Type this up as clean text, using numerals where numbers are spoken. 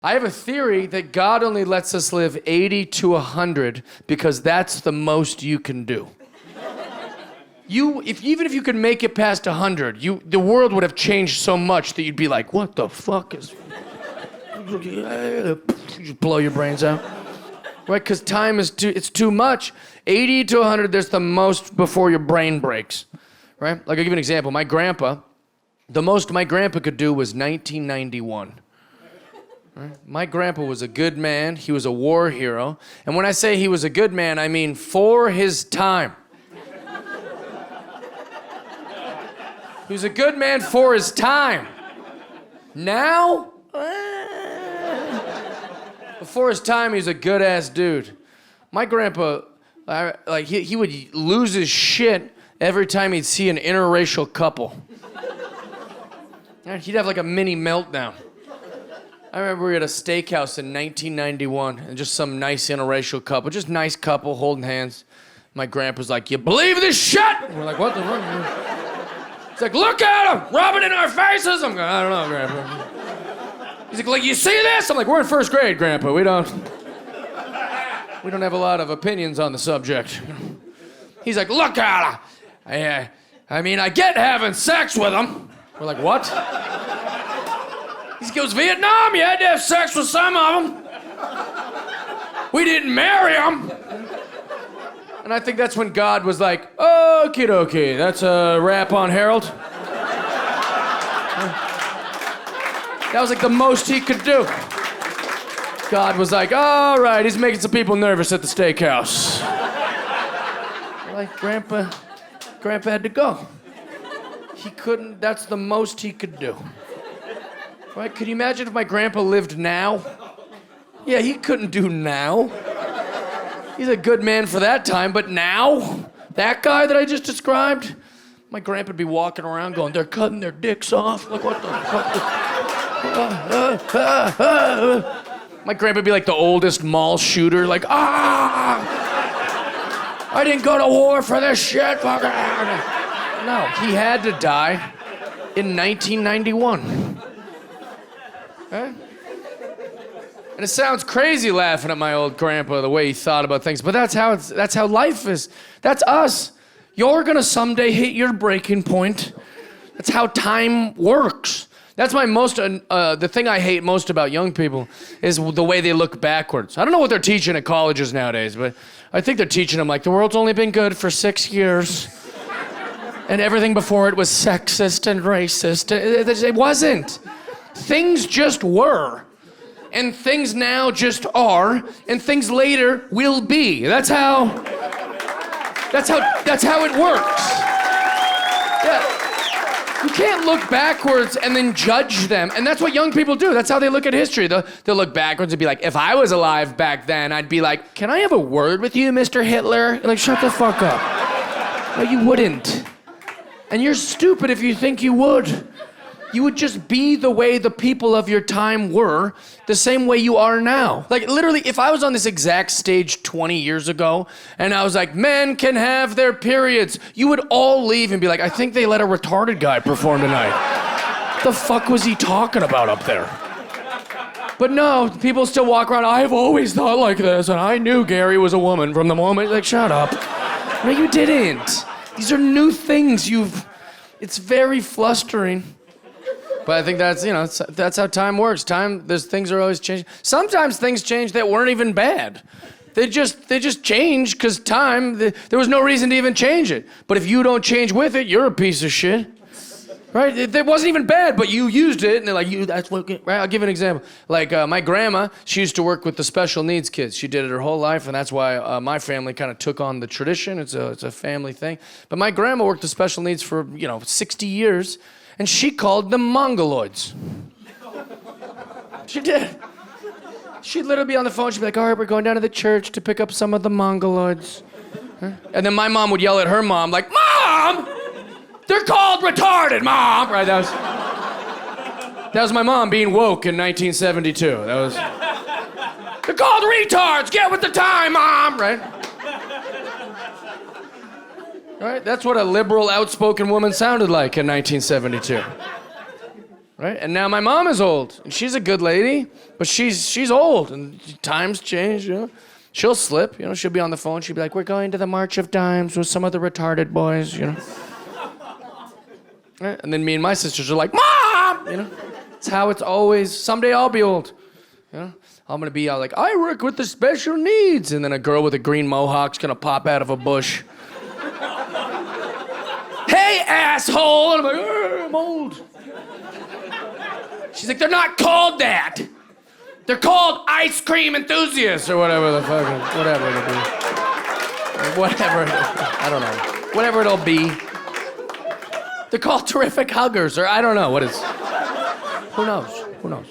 I have a theory that God only lets us live 80 to 100 because that's the most you can do. Even if you could make it past 100, the world would have changed so much that you'd be like, what the fuck is... You blow your brains out. Right, because time is too much. 80 to 100, there's the most before your brain breaks. Right? Like, I'll give you an example. My grandpa, the most my grandpa could do was 1991. Right? My grandpa was a good man. He was a war hero. And when I say he was a good man, I mean for his time. He was a good man for his time. Now? Before his time, he was a good-ass dude. My grandpa, he would lose his shit every time he'd see an interracial couple. He'd have like a mini meltdown. I remember we were at a steakhouse in 1991, and just some nice interracial couple, just nice couple holding hands. My grandpa's like, "You believe this shit?" And we're like, "What the fuck?" He's like, "Look at him, rubbing in our faces." I'm going, "I don't know, Grandpa." He's like, "You see this?" I'm like, "We're in first grade, Grandpa. We don't have a lot of opinions on the subject." He's like, "Look at her. I get having sex with him." We're like, "What?" He goes, "Vietnam, you had to have sex with some of them. We didn't marry them." And I think that's when God was like, "Okie dokie, that's a wrap on Harold." That was like the most he could do. God was like, "All right, he's making some people nervous at the steakhouse." Like, Grandpa had to go. He couldn't, that's the most he could do. Right? Could you imagine if my grandpa lived now? Yeah, he couldn't do now. He's a good man for that time, but now? That guy that I just described? My grandpa'd be walking around going, "They're cutting their dicks off." Like, what the fuck? My grandpa'd be like the oldest mall shooter, like, "Ah! I didn't go to war for this shit." No, he had to die in 1991. Huh? And it sounds crazy laughing at my old grandpa, the way he thought about things, but that's how life is. That's us. You're gonna someday hit your breaking point. That's how time works. That's my the thing I hate most about young people is the way they look backwards. I don't know what they're teaching at colleges nowadays, but I think they're teaching them like the world's only been good for 6 years. And everything before it was sexist and racist. It wasn't. Things just were. And things now just are, and things later will be. That's how it works. Yeah. You can't look backwards and then judge them. And that's what young people do. That's how they look at history. They'll look backwards and be like, if I was alive back then, I'd be like, "Can I have a word with you, Mr. Hitler?" You're like, shut the fuck up. No, you wouldn't. And you're stupid if you think you would. You would just be the way the people of your time were, the same way you are now. Like, literally, if I was on this exact stage 20 years ago, and I was like, "Men can have their periods," you would all leave and be like, "I think they let a retarded guy perform tonight. What the fuck was he talking about up there?" But no, people still walk around, "I've always thought like this, and I knew Gary was a woman from the moment." Like, shut up. No, you didn't. These are new things it's very flustering. But I think that's how time works. Things are always changing. Sometimes things change that weren't even bad. They just change because there was no reason to even change it. But if you don't change with it, you're a piece of shit. Right? It wasn't even bad, but you used it, and they're like, that's what, right? I'll give you an example. Like, my grandma, she used to work with the special needs kids. She did it her whole life, and that's why my family kind of took on the tradition. It's a family thing. But my grandma worked with special needs for, 60 years. And she called them mongoloids. She did. She'd literally be on the phone. She'd be like, "All right, we're going down to the church to pick up some of the mongoloids." Huh? And then my mom would yell at her mom, like, "Mom! They're called retarded, Mom!" Right, that was my mom being woke in 1972. "They're called retards! Get with the time, Mom!" Right? Right? That's what a liberal, outspoken woman sounded like in 1972. right? And now my mom is old, and she's a good lady, but she's old, and times change, you know? She'll slip, you know, she'll be on the phone, she'll be like, we're going to the March of Dimes with some of the retarded boys, you know? Right? And then me and my sisters are like, Mom! You know? It's how it's always, someday I'll be old, you know? I'm gonna be like, I work with the special needs, and then a girl with a green mohawk's gonna pop out of a bush. Hey, asshole! And I'm like, I'm old. She's like, they're not called that. They're called ice cream enthusiasts or whatever the fuck, whatever it'll be. Whatever, I don't know. Whatever it'll be. They're called terrific huggers, or I don't know what is. Who knows? Who knows?